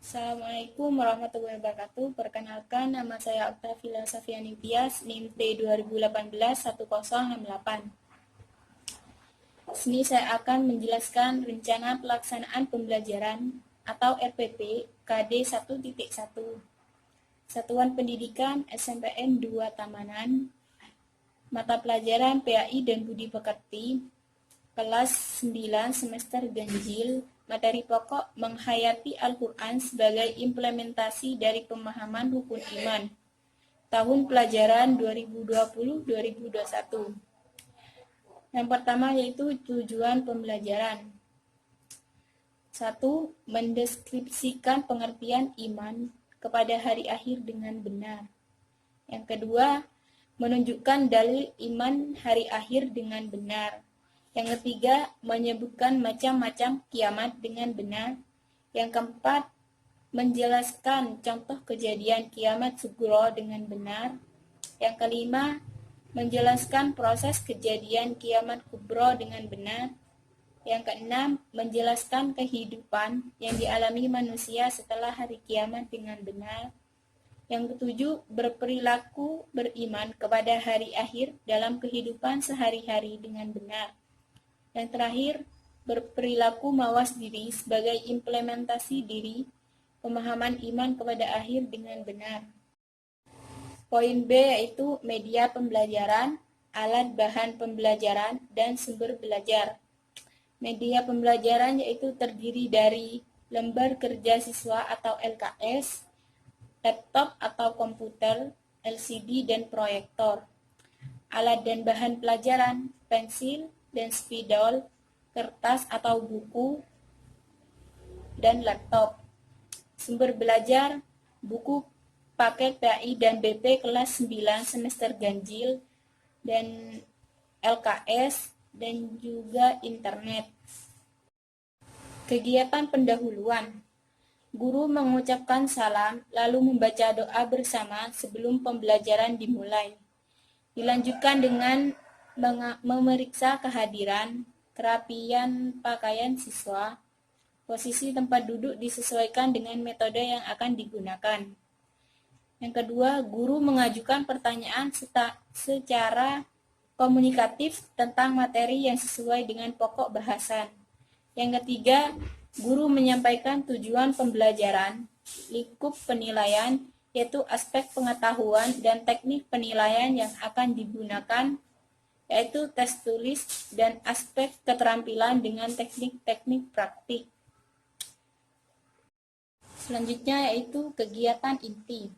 Assalamualaikum warahmatullahi wabarakatuh. Perkenalkan, nama saya Octavia Safiani Tias, NIM T 2018-1068. Sini saya akan menjelaskan rencana pelaksanaan pembelajaran atau RPP KD 1.1 Satuan Pendidikan SMPN 2 Tamanan, mata pelajaran PAI dan Budi Pekerti, kelas 9 semester ganjil, materi pokok menghayati Al-Quran sebagai implementasi dari pemahaman rukun iman, tahun pelajaran 2020-2021. Yang pertama yaitu tujuan pembelajaran. 1. Mendeskripsikan pengertian iman kepada hari akhir dengan benar. Yang kedua, menunjukkan dalil iman hari akhir dengan benar. Yang ketiga, menyebutkan macam-macam kiamat dengan benar. Yang keempat, menjelaskan contoh kejadian kiamat sugro dengan benar. Yang kelima, menjelaskan proses kejadian kiamat kubro dengan benar. Yang keenam, menjelaskan kehidupan yang dialami manusia setelah hari kiamat dengan benar. Yang ketujuh, berperilaku beriman kepada hari akhir dalam kehidupan sehari-hari dengan benar. Yang terakhir, berperilaku mawas diri sebagai implementasi diri, pemahaman iman kepada akhir dengan benar. Poin B yaitu media pembelajaran, alat bahan pembelajaran, dan sumber belajar. Media pembelajaran yaitu terdiri dari lembar kerja siswa atau LKS, laptop atau komputer, LCD, dan proyektor. Alat dan bahan pelajaran, pensil dan spidol, kertas atau buku, dan laptop. Sumber belajar, buku paket PAI dan BP kelas 9 semester ganjil, dan LKS, dan juga internet. Kegiatan pendahuluan. Guru mengucapkan salam, lalu membaca doa bersama sebelum pembelajaran dimulai. Dilanjutkan dengan memeriksa kehadiran, kerapian pakaian siswa. Posisi tempat duduk disesuaikan dengan metode yang akan digunakan. Yang kedua, guru mengajukan pertanyaan secara komunikatif tentang materi yang sesuai dengan pokok bahasan. Yang ketiga, guru menyampaikan tujuan pembelajaran, lingkup penilaian, yaitu aspek pengetahuan dan teknik penilaian yang akan digunakan, yaitu tes tulis dan aspek keterampilan dengan teknik-teknik praktik. Selanjutnya yaitu kegiatan inti.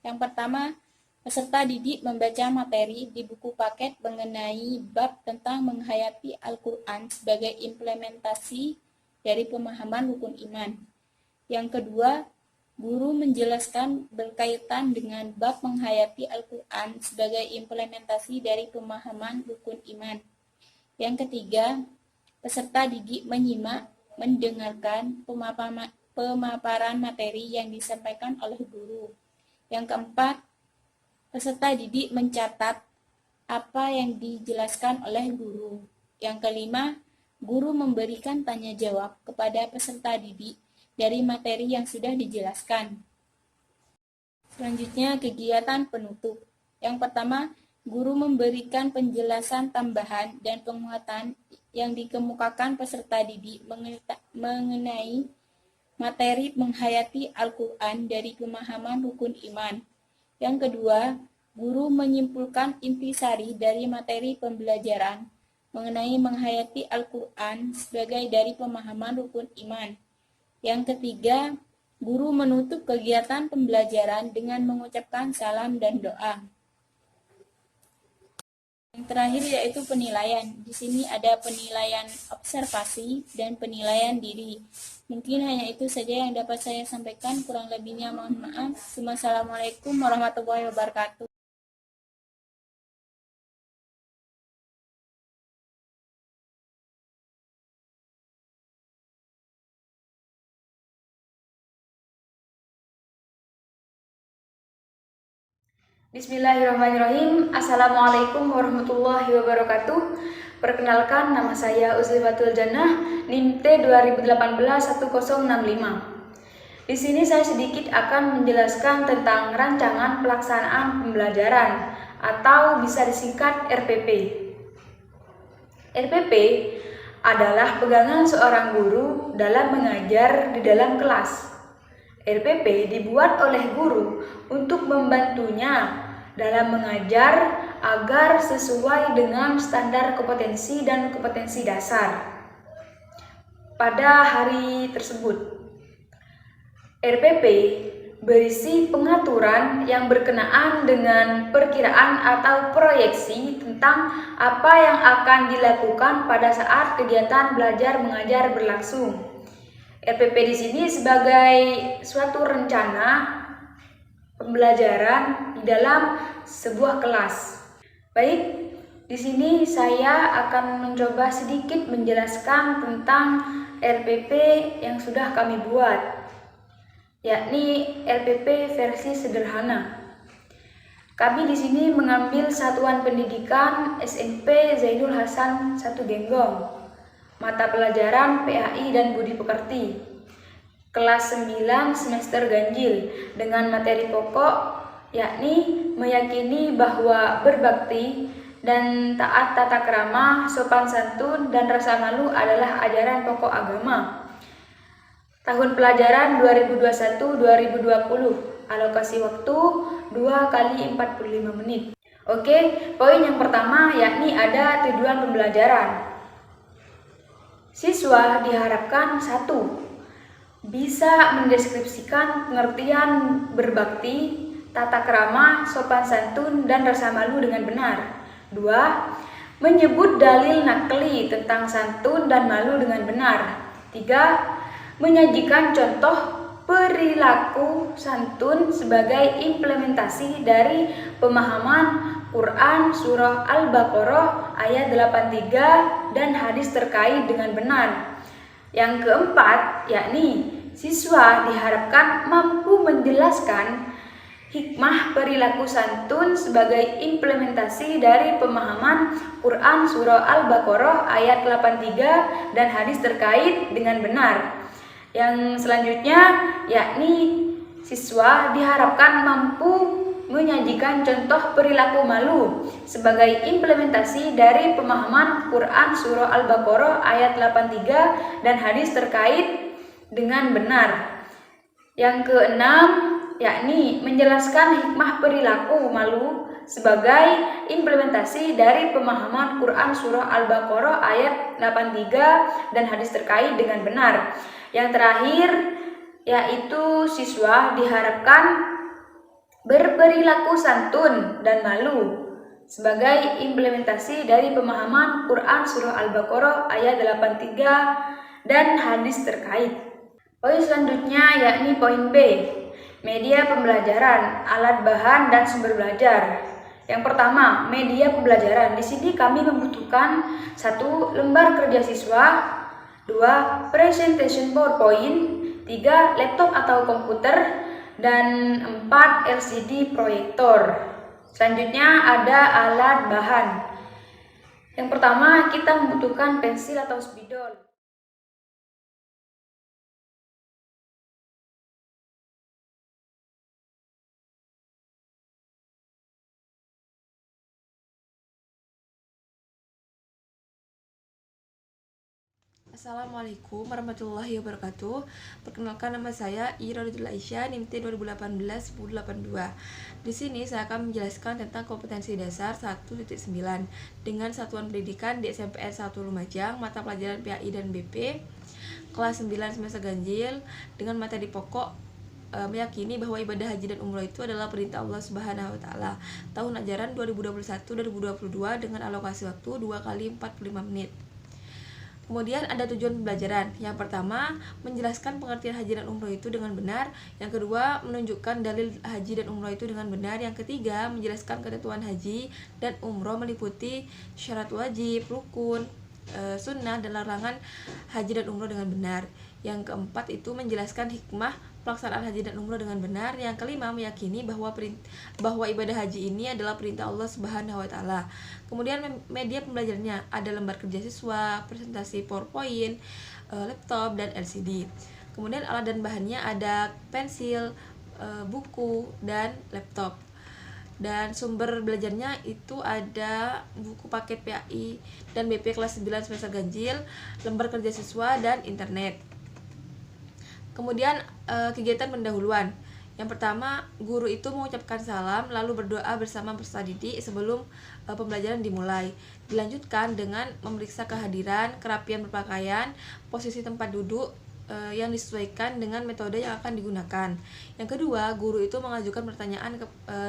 Yang pertama, peserta didik membaca materi di buku paket mengenai bab tentang menghayati Al-Quran sebagai implementasi dari pemahaman rukun iman. Yang kedua, guru menjelaskan berkaitan dengan bab menghayati Al-Quran sebagai implementasi dari pemahaman rukun iman. Yang ketiga, peserta didik menyimak, mendengarkan pemaparan materi yang disampaikan oleh guru. Yang keempat, peserta didik mencatat apa yang dijelaskan oleh guru. Yang kelima, guru memberikan tanya jawab kepada peserta didik dari materi yang sudah dijelaskan. Selanjutnya, kegiatan penutup. Yang pertama, guru memberikan penjelasan tambahan dan penguatan yang dikemukakan peserta didik mengenai materi menghayati Al-Quran dari pemahaman rukun iman. Yang kedua, guru menyimpulkan intisari dari materi pembelajaran mengenai menghayati Al-Quran sebagai dari pemahaman rukun iman. Yang ketiga, guru menutup kegiatan pembelajaran dengan mengucapkan salam dan doa. Yang terakhir yaitu penilaian. Di sini ada penilaian observasi dan penilaian diri. Mungkin hanya itu saja yang dapat saya sampaikan, kurang lebihnya mohon maaf. Wassalamualaikum warahmatullahi wabarakatuh. Bismillahirrahmanirrahim. Assalamualaikum warahmatullahi wabarakatuh. Perkenalkan, nama saya Uzlifatul Jannah, NIM T 2018-1065. Di sini saya sedikit akan menjelaskan tentang rancangan pelaksanaan pembelajaran atau bisa disingkat RPP. RPP adalah pegangan seorang guru dalam mengajar di dalam kelas. RPP dibuat oleh guru untuk membantunya dalam mengajar agar sesuai dengan standar kompetensi dan kompetensi dasar pada hari tersebut. RPP berisi pengaturan yang berkenaan dengan perkiraan atau proyeksi tentang apa yang akan dilakukan pada saat kegiatan belajar mengajar berlangsung. RPP di sini sebagai suatu rencana pembelajaran di dalam sebuah kelas. Baik, di sini saya akan mencoba sedikit menjelaskan tentang RPP yang sudah kami buat, yakni RPP versi sederhana. Kami di sini mengambil Satuan Pendidikan SMP Zainul Hasan 1 Genggong, mata pelajaran PAI dan Budi Pekerti, kelas 9 semester ganjil dengan materi pokok yakni meyakini bahwa berbakti dan taat tata krama, sopan santun, dan rasa malu adalah ajaran pokok agama. Tahun pelajaran 2021-2020, alokasi waktu 2 kali 45 menit. Oke, poin yang pertama yakni ada tujuan pembelajaran. Siswa diharapkan 1. Bisa mendeskripsikan pengertian berbakti, tata krama, sopan santun, dan rasa malu dengan benar. 2. Menyebut dalil nakli tentang santun dan malu dengan benar. 3. Menyajikan contoh perilaku santun sebagai implementasi dari pemahaman Quran Surah Al-Baqarah ayat 83 dan hadis terkait dengan benar. Yang keempat, yakni siswa diharapkan mampu menjelaskan hikmah perilaku santun sebagai implementasi dari pemahaman Quran Surah Al-Baqarah ayat 83 dan hadis terkait dengan benar. Yang selanjutnya yakni siswa diharapkan mampu menyajikan contoh perilaku malu sebagai implementasi dari pemahaman Quran Surah Al-Baqarah ayat 83 dan hadis terkait dengan benar. Yang keenam yakni menjelaskan hikmah perilaku malu sebagai implementasi dari pemahaman Quran Surah Al-Baqarah ayat 83 dan hadis terkait dengan benar. Yang terakhir yaitu siswa diharapkan berperilaku santun dan malu sebagai implementasi dari pemahaman Quran Surah Al-Baqarah ayat 83 dan hadis terkait. Poin selanjutnya yakni poin B, media pembelajaran, alat bahan dan sumber belajar. Yang pertama, media pembelajaran. Di sini kami membutuhkan 1. Lembar kerja siswa, 2. Presentation PowerPoint, 3. Laptop atau komputer, dan 4. LCD proyektor. Selanjutnya ada alat bahan. Yang pertama, kita membutuhkan pensil atau spidol. Assalamualaikum warahmatullahi wabarakatuh. Perkenalkan, nama saya Iradul Aisyah, NIM T 2018-1082. Di sini saya akan menjelaskan tentang kompetensi dasar 1.9 dengan satuan pendidikan di SMPN 1 Lumajang, mata pelajaran PAI dan BP, kelas 9 semester ganjil dengan materi pokok meyakini bahwa ibadah haji dan umroh itu adalah perintah Allah Subhanahu wa taala. Tahun ajaran 2021-2022 dengan alokasi waktu 2 kali 45 menit. Kemudian ada tujuan pembelajaran. Yang pertama, menjelaskan pengertian haji dan umroh itu dengan benar. Yang kedua, menunjukkan dalil haji dan umroh itu dengan benar. Yang ketiga, menjelaskan ketentuan haji dan umroh meliputi syarat wajib, rukun, sunnah, dan larangan haji dan umroh dengan benar. Yang keempat itu menjelaskan hikmah pelaksanaan haji dan umroh dengan benar. Yang kelima, meyakini bahwa ibadah haji ini adalah perintah Allah Subhanahu wa taala. Kemudian media pembelajarannya ada lembar kerja siswa, presentasi PowerPoint, laptop, dan LCD. Kemudian alat dan bahannya ada pensil, buku, dan laptop. Dan sumber belajarnya itu ada buku paket PAI dan BP kelas 9 semester ganjil, lembar kerja siswa, dan internet. Kemudian kegiatan pendahuluan. Yang pertama, guru itu mengucapkan salam lalu berdoa bersama peserta didik sebelum pembelajaran dimulai. Dilanjutkan dengan memeriksa kehadiran, kerapian berpakaian, posisi tempat duduk yang disesuaikan dengan metode yang akan digunakan. Yang kedua, guru itu mengajukan pertanyaan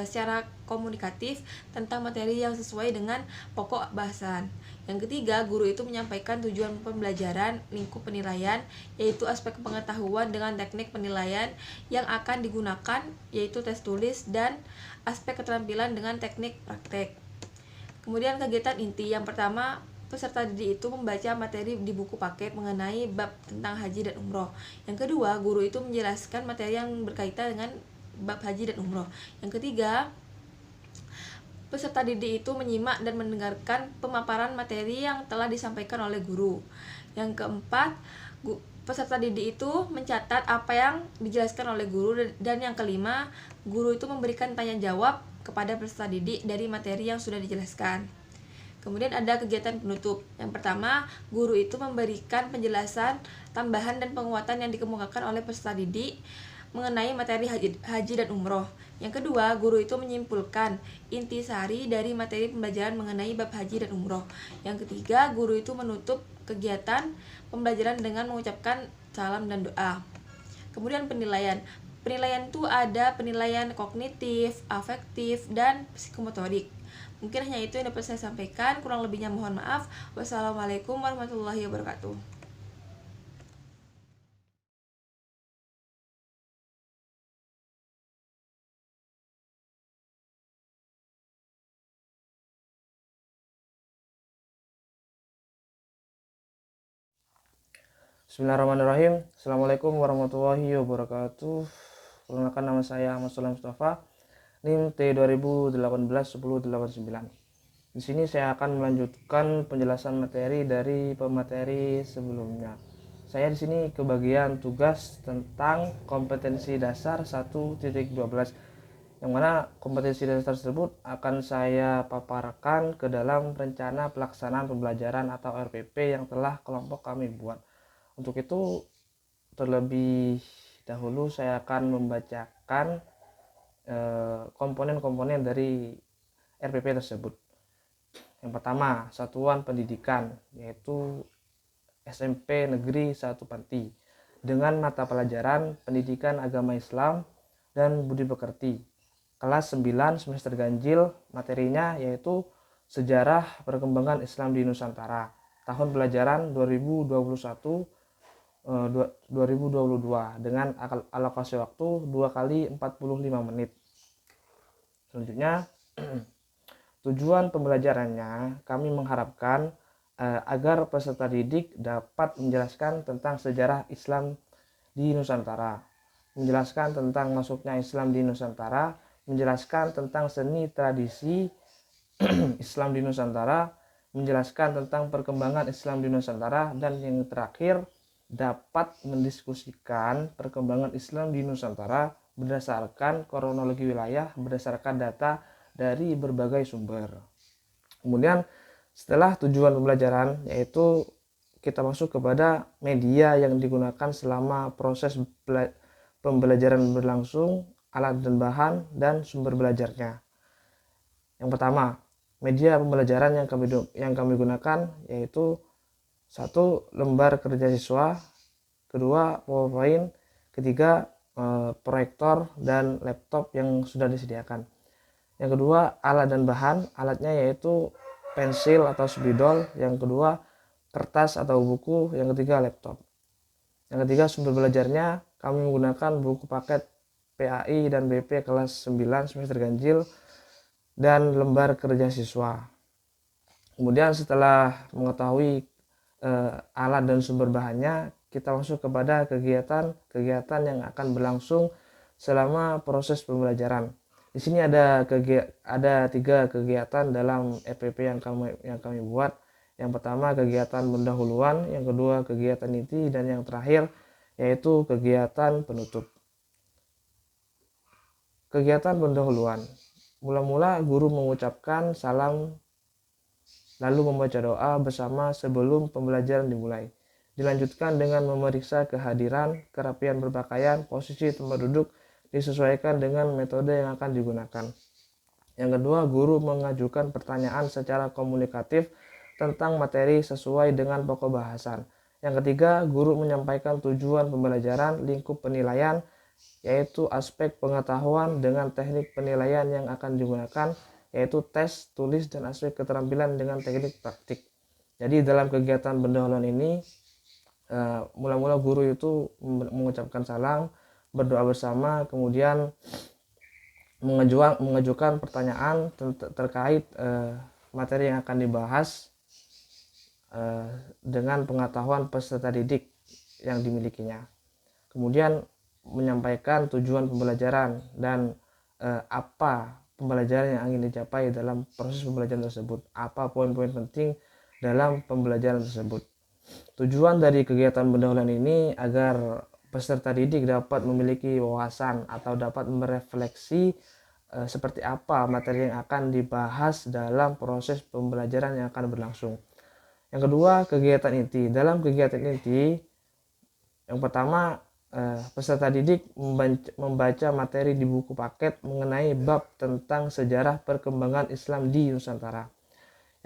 secara komunikatif tentang materi yang sesuai dengan pokok bahasan. Yang ketiga, guru itu menyampaikan tujuan pembelajaran, lingkup penilaian, yaitu aspek pengetahuan dengan teknik penilaian yang akan digunakan, yaitu tes tulis, dan aspek keterampilan dengan teknik praktek. Kemudian kegiatan inti. Yang pertama, peserta didik itu membaca materi di buku paket mengenai bab tentang haji dan umroh. Yang kedua, guru itu menjelaskan materi yang berkaitan dengan bab haji dan umroh. Yang ketiga, peserta didik itu menyimak dan mendengarkan pemaparan materi yang telah disampaikan oleh guru. Yang keempat, peserta didik itu mencatat apa yang dijelaskan oleh guru. Dan yang kelima, guru itu memberikan tanya jawab kepada peserta didik dari materi yang sudah dijelaskan. Kemudian ada kegiatan penutup. Yang pertama, guru itu memberikan penjelasan, tambahan, dan penguatan yang dikemukakan oleh peserta didik mengenai materi haji dan umroh. Yang kedua, guru itu menyimpulkan intisari dari materi pembelajaran mengenai bab haji dan umroh. Yang ketiga, guru itu menutup kegiatan pembelajaran dengan mengucapkan salam dan doa. Kemudian penilaian. Penilaian itu ada penilaian kognitif, afektif, dan psikomotorik. Mungkin hanya itu yang dapat saya sampaikan, kurang lebihnya mohon maaf. Wassalamualaikum warahmatullahi wabarakatuh. Bismillahirrahmanirrahim. Assalamualaikum warahmatullahi wabarakatuh. Perkenalkan, nama saya Ahmad Sulaiman Mustafa, NIM T2018-1089. Di sini saya akan melanjutkan penjelasan materi dari pemateri sebelumnya. Saya di sini kebagian tugas tentang kompetensi dasar 1.12, yang mana kompetensi dasar tersebut akan saya paparkan ke dalam rencana pelaksanaan pembelajaran atau RPP yang telah kelompok kami buat. Untuk itu, terlebih dahulu saya akan membacakan komponen-komponen dari RPP tersebut. Yang pertama, satuan pendidikan, yaitu SMP Negeri 1 Panti, dengan mata pelajaran Pendidikan Agama Islam dan Budi Pekerti. Kelas 9 semester ganjil, materinya yaitu Sejarah Perkembangan Islam di Nusantara, tahun pelajaran 2021-2022 dengan alokasi waktu 2 kali 45 menit. Selanjutnya, tujuan pembelajarannya kami mengharapkan agar peserta didik dapat menjelaskan tentang sejarah Islam di Nusantara, menjelaskan tentang masuknya Islam di Nusantara, menjelaskan tentang seni tradisi Islam di Nusantara, menjelaskan tentang perkembangan Islam di Nusantara, dan yang terakhir, dapat mendiskusikan perkembangan Islam di Nusantara berdasarkan kronologi wilayah berdasarkan data dari berbagai sumber. Kemudian setelah tujuan pembelajaran, yaitu kita masuk kepada media yang digunakan selama proses pembelajaran berlangsung, alat dan bahan, dan sumber belajarnya. Yang pertama, media pembelajaran yang kami gunakan yaitu 1. Lembar kerja siswa, 2. PowerPoint, 3. Proyektor dan laptop yang sudah disediakan. Yang kedua, alat dan bahan. Alatnya yaitu pensil atau spidol, yang kedua kertas atau buku, yang ketiga laptop. Yang ketiga, sumber belajarnya kami menggunakan buku paket PAI dan BP kelas 9 semester ganjil dan lembar kerja siswa. Kemudian setelah mengetahui alat dan sumber bahannya, kita masuk kepada kegiatan yang akan berlangsung selama proses pembelajaran. Di sini ada 3 kegiatan dalam RPP yang kami buat. Yang pertama kegiatan pendahuluan, yang kedua kegiatan inti, dan yang terakhir yaitu kegiatan penutup. Kegiatan pendahuluan. Mula-mula guru mengucapkan salam lalu membaca doa bersama sebelum pembelajaran dimulai. Dilanjutkan dengan memeriksa kehadiran, kerapian berpakaian, posisi tempat duduk disesuaikan dengan metode yang akan digunakan. Yang kedua, guru mengajukan pertanyaan secara komunikatif tentang materi sesuai dengan pokok bahasan. Yang ketiga, guru menyampaikan tujuan pembelajaran, lingkup penilaian, yaitu aspek pengetahuan dengan teknik penilaian yang akan digunakan, yaitu tes, tulis, dan aspek keterampilan dengan teknik praktik. Jadi dalam kegiatan pendahuluan ini, mula-mula guru itu mengucapkan salam, berdoa bersama, kemudian mengajukan pertanyaan terkait materi yang akan dibahas dengan pengetahuan peserta didik yang dimilikinya. Kemudian menyampaikan tujuan pembelajaran dan apa pembelajaran yang ingin dicapai dalam proses pembelajaran tersebut, apa poin-poin penting dalam pembelajaran tersebut. Tujuan dari kegiatan pendahuluan ini agar peserta didik dapat memiliki wawasan atau dapat merefleksi seperti apa materi yang akan dibahas dalam proses pembelajaran yang akan berlangsung. Yang kedua, kegiatan inti. Dalam kegiatan inti, yang pertama, peserta didik membaca materi di buku paket mengenai bab tentang sejarah perkembangan Islam di Nusantara.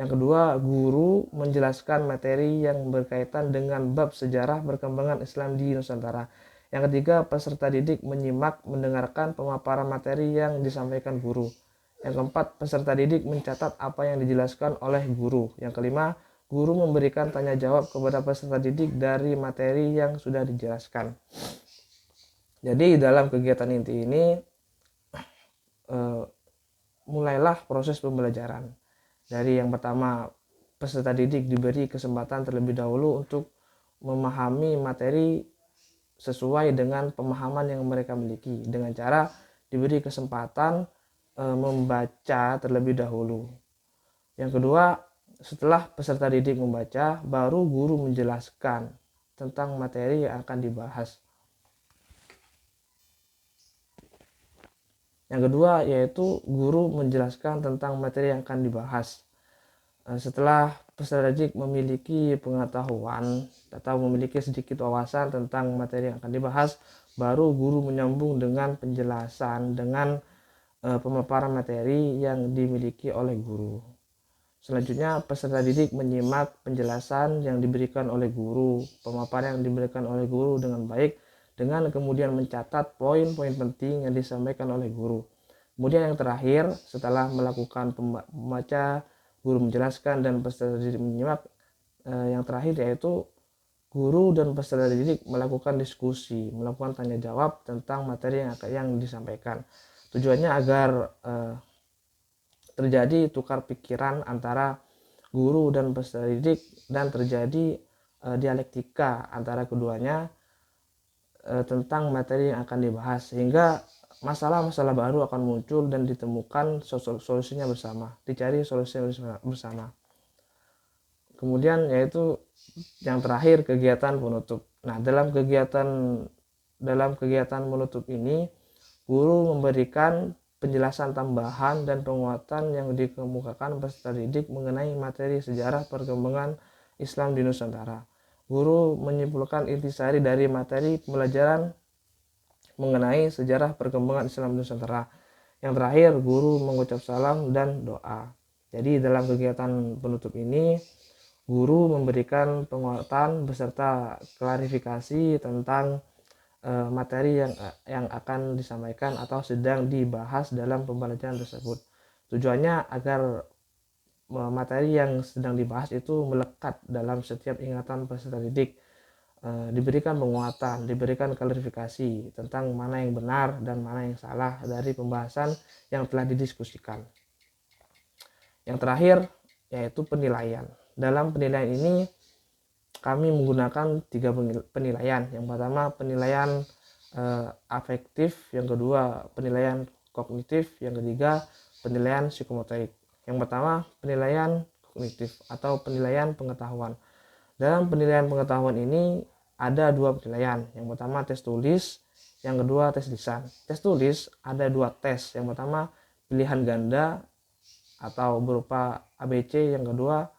Yang kedua, guru menjelaskan materi yang berkaitan dengan bab sejarah perkembangan Islam di Nusantara. Yang ketiga, peserta didik menyimak, mendengarkan pemaparan materi yang disampaikan guru. Yang keempat, peserta didik mencatat apa yang dijelaskan oleh guru. Yang kelima, guru memberikan tanya jawab kepada peserta didik dari materi yang sudah dijelaskan. Jadi dalam kegiatan inti ini mulailah proses pembelajaran. Dari yang pertama, peserta didik diberi kesempatan terlebih dahulu untuk memahami materi sesuai dengan pemahaman yang mereka miliki dengan cara diberi kesempatan membaca terlebih dahulu. Yang kedua, setelah peserta didik membaca, baru guru menjelaskan tentang materi yang akan dibahas. Yang kedua, yaitu guru menjelaskan tentang materi yang akan dibahas. Setelah peserta didik memiliki pengetahuan atau memiliki sedikit wawasan tentang materi yang akan dibahas, baru guru menyambung dengan penjelasan dengan pemaparan materi yang dimiliki oleh guru. Selanjutnya, peserta didik menyimak penjelasan yang diberikan oleh guru, pemaparan yang diberikan oleh guru dengan baik, dengan kemudian mencatat poin-poin penting yang disampaikan oleh guru. Kemudian yang terakhir, setelah melakukan membaca, guru menjelaskan dan peserta didik menyimak, yang terakhir yaitu guru dan peserta didik melakukan diskusi, melakukan tanya jawab tentang materi yang disampaikan. Tujuannya agar terjadi tukar pikiran antara guru dan peserta didik dan terjadi dialektika antara keduanya tentang materi yang akan dibahas, sehingga masalah-masalah baru akan muncul dan ditemukan solusinya bersama, dicari solusinya bersama. Kemudian yaitu yang terakhir, kegiatan penutup. Nah, dalam kegiatan menutup ini, guru memberikan penjelasan tambahan dan penguatan yang dikemukakan peserta didik mengenai materi sejarah perkembangan Islam di Nusantara. Guru menyimpulkan intisari dari materi pembelajaran mengenai sejarah perkembangan Islam di Nusantara. Yang terakhir, guru mengucap salam dan doa. Jadi dalam kegiatan penutup ini, guru memberikan penguatan beserta klarifikasi tentang materi yang akan disampaikan atau sedang dibahas dalam pembelajaran tersebut. Tujuannya agar materi yang sedang dibahas itu melekat dalam setiap ingatan peserta didik, diberikan penguatan, diberikan klarifikasi tentang mana yang benar dan mana yang salah dari pembahasan yang telah didiskusikan. Yang terakhir yaitu penilaian. Dalam penilaian ini kami menggunakan 3 penilaian. Yang pertama penilaian afektif, yang kedua penilaian kognitif, yang ketiga penilaian psikomotorik. Yang pertama penilaian kognitif atau penilaian pengetahuan. Dalam penilaian pengetahuan ini ada dua penilaian. Yang pertama tes tulis, yang kedua tes lisan. Tes tulis ada dua tes. Yang pertama pilihan ganda atau berupa ABC, yang kedua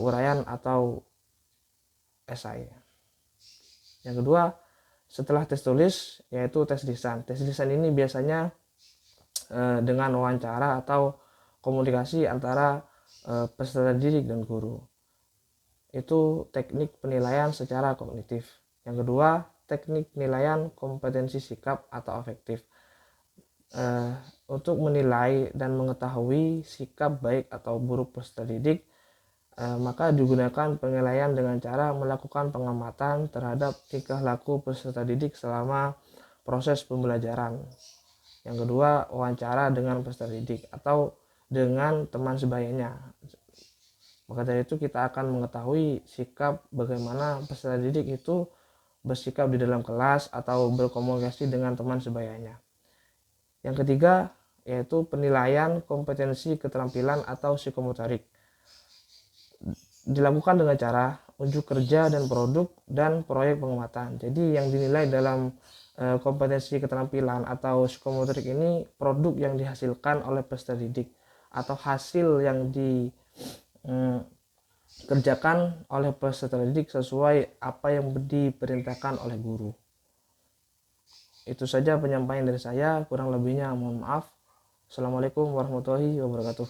uraian atau esai. Yang kedua setelah tes tulis yaitu tes lisan. Tes lisan ini biasanya dengan wawancara atau komunikasi antara peserta didik dan guru. Itu teknik penilaian secara kognitif. Yang kedua, teknik penilaian kompetensi sikap atau afektif. Untuk menilai dan mengetahui sikap baik atau buruk peserta didik, maka digunakan penilaian dengan cara melakukan pengamatan terhadap tingkah laku peserta didik selama proses pembelajaran. Yang kedua, wawancara dengan peserta didik atau dengan teman sebayanya. Maka dari itu kita akan mengetahui sikap bagaimana peserta didik itu bersikap di dalam kelas atau berkomunikasi dengan teman sebayanya. Yang ketiga yaitu penilaian kompetensi keterampilan atau psikomotorik. Dilakukan dengan cara unjuk kerja dan produk dan proyek pengamatan. Jadi yang dinilai dalam kompetensi keterampilan atau psikomotorik ini produk yang dihasilkan oleh peserta didik atau hasil yang dikerjakan oleh peserta didik sesuai apa yang diperintahkan oleh guru. Itu saja penyampaian dari saya, kurang lebihnya mohon maaf. Assalamualaikum warahmatullahi wabarakatuh.